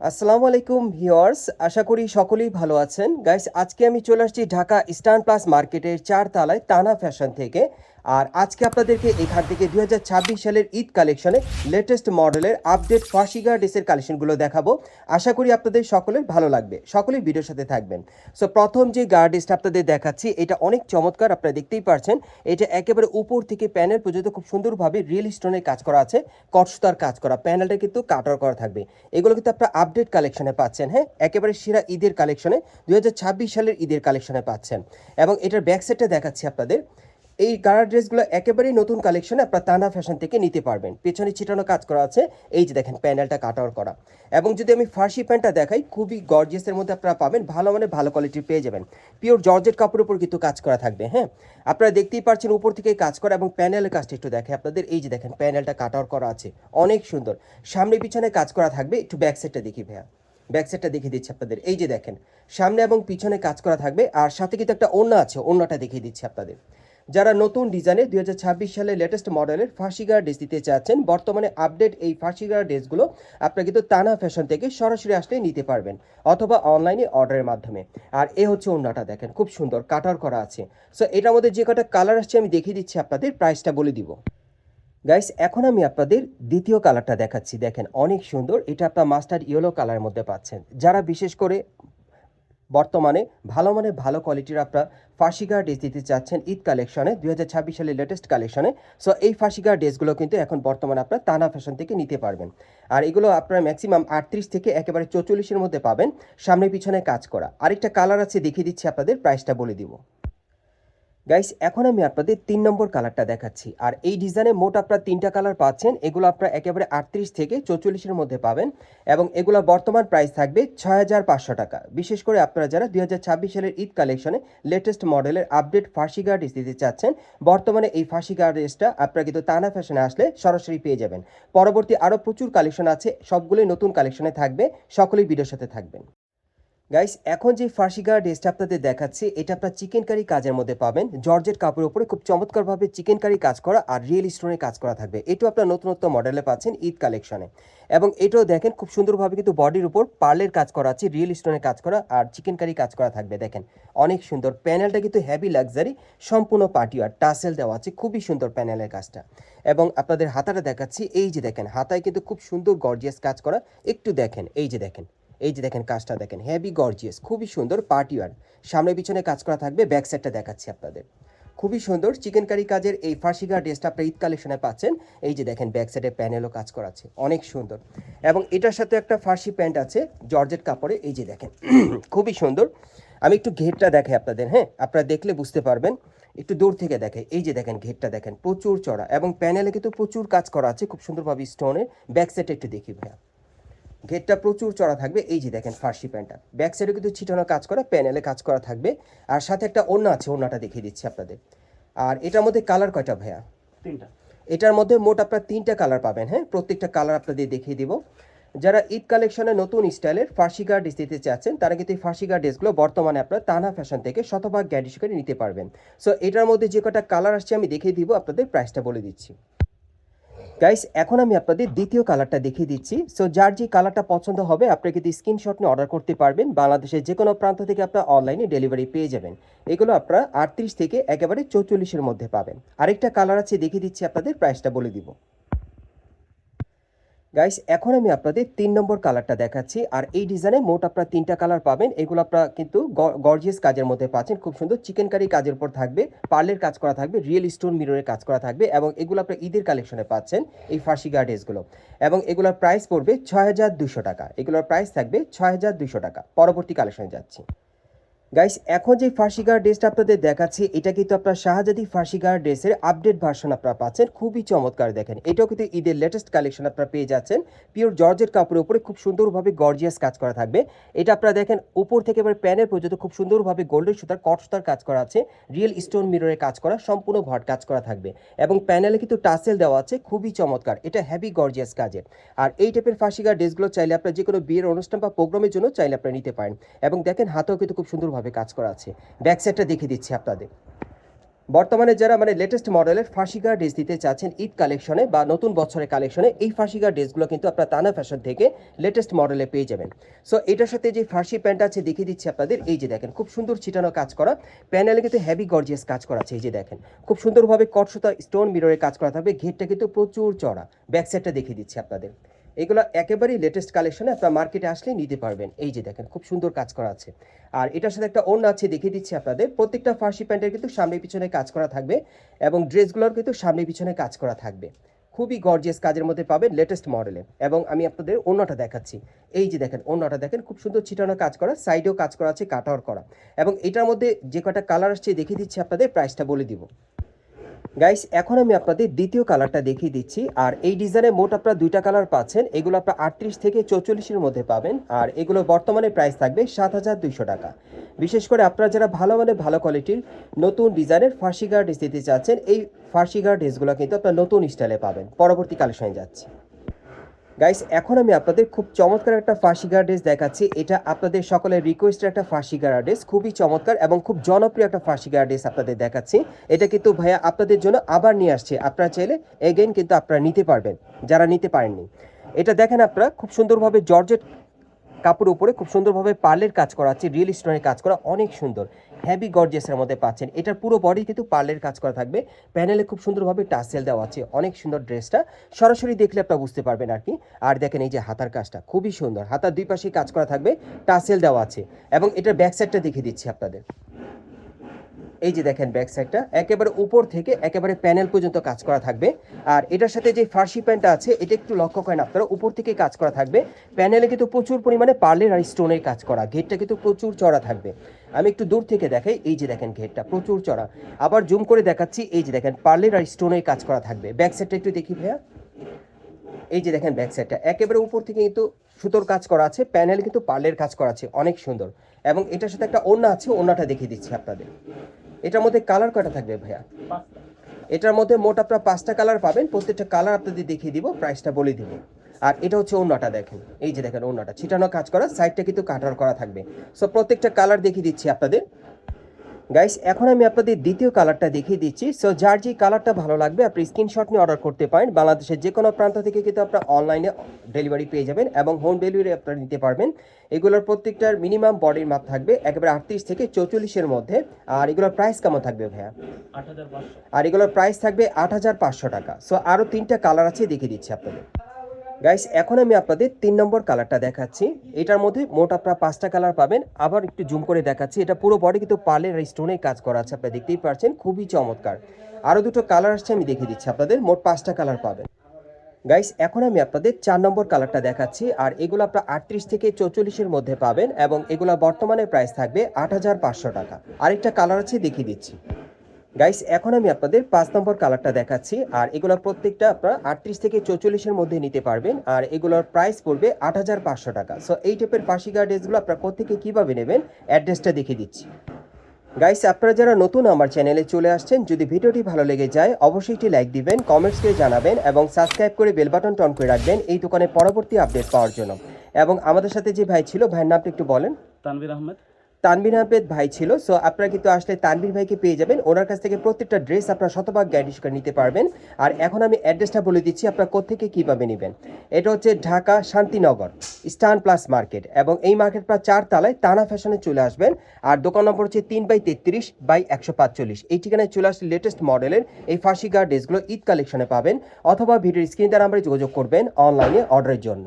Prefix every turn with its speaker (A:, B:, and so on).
A: আসসালামু আলাইকুম ভিউয়ার্স, আশা করি সকলেই ভালো আছেন। গাইস, আজকে আমি চলে আসছি ঢাকা ইস্টার্ন প্লাস মার্কেটের 4 তলায় তানা ফ্যাশন থেকে। আর আজকে আপনাদেরকে এখান থেকে 2026 সালের ঈদ কালেকশনে লেটেস্ট মডেলের আপডেট ফাশিগা ড্রেসের কালেকশনগুলো দেখাবো। আশা করি আপনাদের সকলের ভালো লাগবে, সকলেই ভিডিওর সাথে থাকবেন। সো প্রথম যে গার্ড ড্রেসটা আপনাদের দেখাচ্ছি, এটা অনেক চমৎকার, আপনারা দেখতেই পারছেন। এটা একেবারে উপর থেকে প্যানেল পর্যন্ত খুব সুন্দরভাবে রিয়েল স্টোনের কাজ করা আছে, কটসুতার কাজ করা, প্যানেলটা কিন্তু কাটার করা থাকবে। এগুলো কিন্তু আপনারা আপডেট কালেকশনে পাচ্ছেন, হ্যাঁ, একেবারে সেরা ঈদের কালেকশনে, 2026 সালের ঈদের কালেকশনে পাচ্ছেন। এবং এটার ব্যাক সাইডটা দেখাচ্ছি আপনাদের। এই গাড়া ড্রেসগুলো একেবারেই নতুন কালেকশনে আপনার তানা ফ্যাশন থেকে নিতে পারবেন। পেছনে ছিটানো কাজ করা আছে, এই যে দেখেন প্যানেলটা কাটার করা। এবং যদি আমি ফার্সি প্যান্টটা দেখাই, খুবই গর্জিয়াসের মধ্যে আপনারা পাবেন, ভালো মানে ভালো কোয়ালিটির পেয়ে যাবেন। পিওর জর্জেট কাপড়ের উপর কিন্তু কাজ করা থাকবে, হ্যাঁ, আপনারা দেখতেই পাচ্ছেন উপর থেকে কাজ করা। এবং প্যানেলের কাজটা একটু দেখে আপনাদের, এই যে দেখেন প্যানেলটা কাটার করা আছে, অনেক সুন্দর। সামনে পিছনে কাজ করা থাকবে। একটু ব্যাক সাইডটা দেখি ভাইয়া, ব্যাক সাইডটা দেখিয়ে দিচ্ছি আপনাদের। এই যে দেখেন সামনে এবং পিছনে কাজ করা থাকবে, আর সাথে কিন্তু একটা ওড়না আছে, ওড়নাটা দেখিয়ে দিচ্ছি আপনাদের। যারা নতুন ডিজাইনে 2026 সালে লেটেস্ট মডেলের ফাশিগা ড্রেস দিতে চাচ্ছেন, বর্তমানে আপডেট এই ফাশিগা ড্রেসগুলো আপনারা কিন্তু তানা ফ্যাশন থেকে সরাসরি আসলে নিতে পারবেন, অথবা অনলাইনে অর্ডারের মাধ্যমে। আর এ হচ্ছে ওড়নাটা, দেখেন খুব সুন্দর কাটার করা আছে। সো এটার মধ্যে যে কটা কালার আসছে আমি দেখিয়ে দিচ্ছি আপনাদের, প্রাইসটা বলে দিব। গাইস, এখন আমি আপনাদের দ্বিতীয় কালারটা দেখাচ্ছি, দেখেন অনেক সুন্দর। এটা আপনার মাস্টার্ড ইয়েলো কালারের মধ্যে পাচ্ছেন। যারা বিশেষ করে বর্তমানে ভালো মানে ভালো কোয়ালিটির আপনার ফাশিগা ড্রেস দিতে চাচ্ছেন ঈদ কালেকশনে, 2026 সালের লেটেস্ট কালেকশনে। সো এই ফাশিগা ড্রেসগুলো কিন্তু এখন বর্তমানে আপনার তানা ফ্যাশন থেকে নিতে পারবেন। আর এগুলো আপনার ম্যাক্সিমাম 38 থেকে একেবারে 44-এর মধ্যে পাবেন, সামনে পিছনে কাজ করা। আরেকটা কালার আছে, দেখিয়ে দিচ্ছি আপনাদের, প্রাইসটা বলে দিব। গাইস, এখন আমি আপনাদের 3 নম্বর কালারটা দেখাচ্ছি। আর এই ডিজাইনে মোট আপনারা 3টা কালার পাচ্ছেন। এগুলো আপনারা একেবারে 38 থেকে 44-এর মধ্যে পাবেন। এবং এগুলো বর্তমান প্রাইস থাকবে 6500 টাকা। বিশেষ করে আপনারা যারা 2026 সালের ঈদ কালেকশনে লেটেস্ট মডেলের আপডেট ফাশিগা ড্রেস দিতে চাচ্ছেন, বর্তমানে এই ফাশিগা ড্রেসটা আপনারা কিন্তু তানা ফ্যাশনে আসলে সরাসরি পেয়ে যাবেন। পরবর্তী আরও প্রচুর কালেকশন আছে, সবগুলোই নতুন কালেকশনে থাকবে, সকলেই ভিডিওর সাথে থাকবেন। গাইস, এখন যে ফার্সিগা ড্রেসটা আপনাদের দেখাচ্ছি, এটা আপনার চিকেন কারি কাজের মধ্যে পাবেন। জর্জেট কাপড়ের উপরে খুব চমৎকারভাবে চিকেন কারি কাজ করা আর রিয়েল স্টোনের কাজ করা থাকবে। এটাও আপনার নতুনত্ব মডেলে পাচ্ছেন ঈদ কালেকশনে। এবং এটাও দেখেন খুব সুন্দরভাবে কিন্তু বডির উপর পার্লের কাজ করা আছে, রিয়েল স্টোনের কাজ করা আর চিকেন কারি কাজ করা থাকবে। দেখেন অনেক সুন্দর প্যানেলটা, কিন্তু হেভি লাক্সারি, সম্পূর্ণ পার্টি আর টাসেল দেওয়া আছে, খুবই সুন্দর প্যানেলের কাজটা। এবং আপনাদের হাতাটা দেখাচ্ছি, এই যে দেখেন হাতায় কিন্তু খুব সুন্দর গর্জিয়াস কাজ করা। একটু দেখেন, এই যে দেখেন, এই যে দেখেন কাজটা দেখেন, হেভি গর্জিয়াস, খুবই সুন্দর পার্টি ওয়্যার। সামনে পিছনে কাজ করা থাকবে, ব্যাক সাইডটা দেখাচ্ছি আপনাদের। খুবই সুন্দর চিকেন কারি কাজের এই ফার্সিগা ড্রেসটা আপনার ঈদ কালেকশনে পাচ্ছেন। এই যে দেখেন ব্যাক সাইডে প্যানেলও কাজ করা আছে, অনেক সুন্দর। এবং এটার সাথে একটা ফার্সি প্যান্ট আছে জর্জেট কাপড়ে, এই যে দেখেন খুবই সুন্দর। আমি একটু ঘেরটা দেখাই আপনাদের, হ্যাঁ, আপনারা দেখলে বুঝতে পারবেন। একটু দূর থেকে দেখে, এই যে দেখেন ঘেরটা দেখেন প্রচুর চড়া, এবং প্যানেলে কিন্তু প্রচুর কাজ করা আছে খুব সুন্দরভাবে স্টোনের। ব্যাক সাইডে একটু দেখি ভাইয়া, ঘেরটা প্রচুর চড়া থাকবে। এই যে দেখেন ফার্সি প্যান্টটা, ব্যাক সাইডে কিন্তু ছিটানো কাজ করা, প্যানেলে কাজ করা থাকবে। আর সাথে একটা ওড়না আছে, ওড়নাটা দেখিয়ে দিচ্ছি আপনাদের। আর এটার মধ্যে কালার কয়টা ভাইয়া? তিনটা। এটার মধ্যে মোট আপনার 3টা কালার পাবেন, হ্যাঁ, প্রত্যেকটা কালার আপনাদের দেখিয়ে দিব। যারা ঈদ কালেকশনে নতুন স্টাইলের ফার্সিগা ড্রেস দিতে চাচ্ছেন, তারা কিন্তু এই ফার্সিগা ড্রেসগুলো বর্তমানে আপনার তানা ফ্যাশন থেকে শতভাগ গ্যারান্টি সহকারে নিতে পারবেন। সো এটার মধ্যে যে কটা কালার আসছে আমি দেখিয়ে দিব, আপনাদের প্রাইসটা বলে দিচ্ছি। গাইস, এখন আমি আপনাদের দ্বিতীয় কালারটা দেখিয়ে দিচ্ছি। সো যার যে কালারটা পছন্দ হবে আপনি কিন্তু স্ক্রিনশট নিয়ে অর্ডার করতে পারবেন। বাংলাদেশের যে কোনো প্রান্ত থেকে আপনার অনলাইনে ডেলিভারি পেয়ে যাবেন। এগুলো আপনারা 38 থেকে একেবারে 44-এর মধ্যে পাবেন। আরেকটা কালার আছে, দেখিয়ে দিচ্ছি আপনাদের, প্রাইসটা বলে দিব। গাইস, এখন আমি আপনাদের 3 নম্বর কালারটা দেখাচ্ছি। আর এই ডিজাইনে মোট আপনারা 3টা কালার পাবেন। এগুলো আপনারা কিন্তু গর্জিয়াস কাজের মধ্যে পাচ্ছেন, খুব সুন্দর চিকেন কারি কাজের উপর থাকবে, পার্লের কাজ করা থাকবে, রিয়েল স্টোন মিররের কাজ করা থাকবে। এবং এগুলো আপনারা ঈদের কালেকশনে পাচ্ছেন এই ফার্সিগা ড্রেসগুলো। এবং এগুলোর প্রাইস পড়বে 6200 টাকা। এগুলোর প্রাইস থাকবে 6200 টাকা। পরবর্তী কালেকশনে যাচ্ছি। গাইস, এখন যে ফার্সিগা ড্রেসটা আপনাদের দেখাচ্ছি, এটা কিন্তু আপনার শাহজাদি ফার্সিগা ড্রেসের আপডেট ভার্সন আপনারা পাচ্ছেন, খুবই চমৎকার। দেখেন এটাও কিন্তু ঈদের লেটেস্ট কালেকশন আপনারা পেয়ে যাচ্ছেন। পিওর জর্জেট কাপড়ের উপরে খুব সুন্দরভাবে গর্জিয়াস কাজ করা থাকবে। এটা আপনারা দেখেন উপর থেকে এবার প্যানের পর্যন্ত খুব সুন্দরভাবে গোল্ডেন সুতার কট সুতার কাজ করা আছে, রিয়েল স্টোন মিররের কাজ করা, সম্পূর্ণ ভট কাজ করা থাকবে। এবং প্যানেলে কিন্তু টাসেল দেওয়া আছে, খুবই চমৎকার, এটা হেভি গর্জিয়াস কাজের। আর এই টাইপের ফার্সিগা ড্রেসগুলো চাইলে আপনারা যে কোনো বিয়ের অনুষ্ঠান বা প্রোগ্রামের জন্য চাইলে আপনারা নিতে পারেন। এবং দেখেন হাতেও কিন্তু খুব সুন্দরভাবে কাজ করা আছে। ব্যাক সাইডটা দেখিয়ে দিচ্ছি আপনাদের। বর্তমানে যারা মানে লেটেস্ট মডেলের ফার্সিগা ড্রেস দিতে চাচ্ছেন ঈদ কালেকশনে বা নতুন বছরের কালেকশনে, এই ফার্সিগা ড্রেসগুলো কিন্তু আপনার তানা ফ্যাশন থেকে লেটেস্ট মডেলে পেয়ে যাবেন। সো এটার সাথে যে ফার্সি প্যান্ট আছে দেখিয়ে দিচ্ছি আপনাদের। এই যে দেখেন খুব সুন্দর ছিটানো কাজ করা, প্যানেলে কিন্তু হেভি গর্জিয়াস কাজ করা আছে। এই যে দেখেন খুব সুন্দরভাবে কটসুতা স্টোন মিররে কাজ করা থাকবে, ঘেরটা কিন্তু প্রচুর চড়া। ব্যাক সাইডটা দেখিয়ে দিচ্ছি আপনাদের। এগুলো একেবারেই লেটেস্ট কালেকশনে, আপনার মার্কেটে আসলে নিতে পারবেন। এই যে দেখেন খুব সুন্দর কাজ করা আছে। আর এটার সাথে একটা ওড়না আছে দেখিয়ে দিচ্ছি আপনাদের। প্রত্যেকটা ফার্সি প্যান্টের কিন্তু সামনে পিছনে কাজ করা থাকবে এবং ড্রেসগুলোর কিন্তু সামনে পিছনে কাজ করা থাকবে। খুবই গর্জিয়াস কাজের মধ্যে পাবেন লেটেস্ট মডেলে। এবং আমি আপনাদের ওড়নাটা দেখাচ্ছি। এই যে দেখেন ওড়নাটা দেখেন খুব সুন্দর ছিটানো কাজ করা, সাইডেও কাজ করা আছে, কাটার করা। এবং এটার মধ্যে যে কটা কালার আসছে দেখিয়ে দিচ্ছি আপনাদের, প্রাইসটা বলে দিব। গাইস এখন আমি আপনাদের দ্বিতীয় কালারটা দেখিয়ে দিচ্ছি। আর এই ডিজাইনে মোট আপনারা দুইটা কালার পাচ্ছেন। এগুলো আপনার 38 থেকে 44-এর মধ্যে পাবেন। আর এগুলো বর্তমানে প্রাইস থাকবে 7,200 টাকা। বিশেষ করে আপনারা যারা ভালো মানে ভালো কোয়ালিটির নতুন ডিজাইনের ফার্সিগা ড্রেস দিতে চাচ্ছেন, এই ফার্সিগা ড্রেসগুলো কিন্তু আপনার নতুন স্টাইলে পাবেন। পরবর্তী কালেকশনে যাচ্ছি। গাইস এখন আমি আপনাদের খুব চমৎকার একটা ফার্সিগা ড্রেস দেখাচ্ছি। এটা আপনাদের সকলের রিকোয়েস্টের একটা ফার্সিগা ড্রেস, খুবই চমৎকার এবং খুব জনপ্রিয় একটা ফার্সিগা ড্রেস আপনাদের দেখাচ্ছি। এটা কিন্তু ভাইয়া আপনাদের জন্য আবার নিয়ে আসছে, আপনারা চাইলে এগেইন কিন্তু আপনারা নিতে পারবেন যারা নিতে পারেননি। এটা দেখেন আপনারা খুব সুন্দরভাবে জর্জেট কাপড়ের উপরে খুব সুন্দরভাবে পার্লের কাজ করা আছে, রিয়েল স্টোনের কাজ করা, অনেক সুন্দর হেভি গর্জিয়াসের মধ্যে পাচ্ছেন। এটার পুরো বডি কিন্তু পার্লের কাজ করা থাকবে, প্যানেলে খুব সুন্দরভাবে টাসেল দেওয়া আছে, অনেক সুন্দর ড্রেসটা। সরাসরি দেখলে আপনারা বুঝতে পারবেন আর কি। আর দেখেন এই যে হাতার কাজটা খুবই সুন্দর, হাতার দুই পাশে কাজ করা থাকবে, টাসেল দেওয়া আছে। এবং এটার ব্যাক সাইডটা দেখিয়ে দিচ্ছি আপনাদের। এই যে দেখেন ব্যাক সাইডটা একেবারে উপর থেকে একেবারে প্যানেল পর্যন্ত কাজ করা থাকবে। আর এটার সাথে যে ফার্সি প্যান্টটা আছে এটা একটু লক্ষ্য করেন আপনারা, উপর থেকে কাজ করা থাকবে, প্যানেলে কিন্তু প্রচুর পরিমাণে পার্লের আর স্টোনের কাজ করা, ঘেরটা কিন্তু প্রচুর চড়া থাকবে। আমি একটু দূর থেকে দেখাই, এই যে দেখেন ঘেরটা প্রচুর চড়া। আবার জুম করে দেখাচ্ছি, এই যে দেখেন পার্লের আর স্টোনের কাজ করা থাকবে। ব্যাক সাইডটা একটু দেখি ভাইয়া। এই যে দেখেন ব্যাক সাইডটা একেবারে উপর থেকে কিন্তু সুতোর কাজ করা আছে, প্যানেল কিন্তু পার্লের কাজ করা আছে, অনেক সুন্দর। এবং এটার সাথে একটা ওড়না আছে, ওড়নাটা দেখিয়ে দিচ্ছি আপনাদের। এটার মধ্যে কালার কয়টা থাকবে ভাইয়া? এটার মধ্যে মোট আপনারা 5টা কালার পাবেন, প্রত্যেকটা কালার আপনাদের দেখিয়ে দিব, প্রাইসটা বলে দিব। আর এটা হচ্ছে ওড়নাটা দেখেন, এই যে দেখেন ওড়নাটা ছিটানো কাজ করা, সাইডটা কিন্তু কাটার করা থাকবে। সো প্রত্যেকটা কালার দেখিয়ে দিচ্ছি আপনাদের। গাইস এখন আমি আপনাদের দ্বিতীয় কালারটা দেখিয়ে দিচ্ছি। সো যার যে কালারটা ভালো লাগবে আপনি স্ক্রিনশট নিয়ে অর্ডার করতে পারেন। বাংলাদেশের যে কোনো প্রান্ত থেকে কিন্তু আপনারা অনলাইনে ডেলিভারি পেয়ে যাবেন এবং হোম ডেলিভারি আপনারা নিতে পারবেন। এগুলোর প্রত্যেকটার মিনিমাম বডির মাপ থাকবে একেবারে 38 থেকে 44-এর মধ্যে। আর এগুলোর প্রাইস কেমন থাকবে ভাইয়া?
B: 8,500।
A: আর এগুলোর প্রাইস থাকবে 8,500 টাকা। সো আরও 3টা কালার আছে, দেখিয়ে দিচ্ছি আপনাদের। গাইস এখন আমি আপনাদের 3 নম্বর কালারটা দেখাচ্ছি। এটার মধ্যে মোট আপনারা 5টা কালার পাবেন। আবার একটু জুম করে দেখাচ্ছি, এটা পুরো বডি কিন্তু পার্লের আর স্টোনের কাজ করা আছে, আপনারা দেখতেই পাচ্ছেন, খুবই চমৎকার। আরও দুটো কালার আসছে, আমি দেখিয়ে দিচ্ছি আপনাদের। মোট 5টা কালার পাবেন। গাইস এখন আমি আপনাদের 4 নম্বর কালারটা দেখাচ্ছি। আর এগুলো আপনারা 38 থেকে 44-এর মধ্যে পাবেন এবং এগুলো বর্তমানে প্রাইস থাকবে 8,500 টাকা। আরেকটা কালার আছে, দেখিয়ে দিচ্ছি। গাইস এখন আমি আপনাদের 5 নম্বর কালারটা দেখাচ্ছি। আর এগুলো প্রত্যেকটা আপনারা 38 থেকে 44-এর মধ্যে নিতে পারবেন। আর এগুলোর প্রাইস পড়বে 8,500 টাকা। সো এই টাইপের ফার্সিগা ড্রেসগুলো আপনারা কোত্থেকে কীভাবে নেবেন অ্যাড্রেসটা দেখিয়ে দিচ্ছি। গাইস আপনারা যারা নতুন আমার চ্যানেলে চলে আসছেন, যদি ভিডিওটি ভালো লেগে যায় অবশ্যই একটি লাইক দিবেন, কমেন্টস করে জানাবেন এবং সাবস্ক্রাইব করে বেল বাটনটা অন করে রাখবেন এই দোকানের পরবর্তী আপডেট পাওয়ার জন্য। এবং আমাদের সাথে যে ভাই ছিল, ভাইয়ের নামটা একটু বলেন।
B: তানভীর আহমেদ।
A: তানভীর আহমেদ ভাই ছিল। সো আপনারা কিন্তু আসলে তানভীর ভাইকে পেয়ে যাবেন, ওনার কাছ থেকে প্রত্যেকটা ড্রেস আপনারা শতভাগ গ্যারান্টি সহকারে নিতে পারবেন। আর এখন আমি অ্যাড্রেসটা বলে দিচ্ছি আপনারা কোত্থেকে কীভাবে নেবেন। এটা হচ্ছে ঢাকা শান্তিনগর স্টান প্লাস মার্কেট এবং এই মার্কেট প্রায় 4 তলায় তানা ফ্যাশনে চলে আসবেন। আর দোকান নম্বর হচ্ছে 3/33/145। এই ঠিকানায় চলে আসলে লেটেস্ট মডেলের এই ফার্সিগা ড্রেসগুলো ঈদ কালেকশনে পাবেন, অথবা ভিডিওর স্ক্রিন দ্বারা আমরা যোগাযোগ করবেন অনলাইনে অর্ডারের জন্য।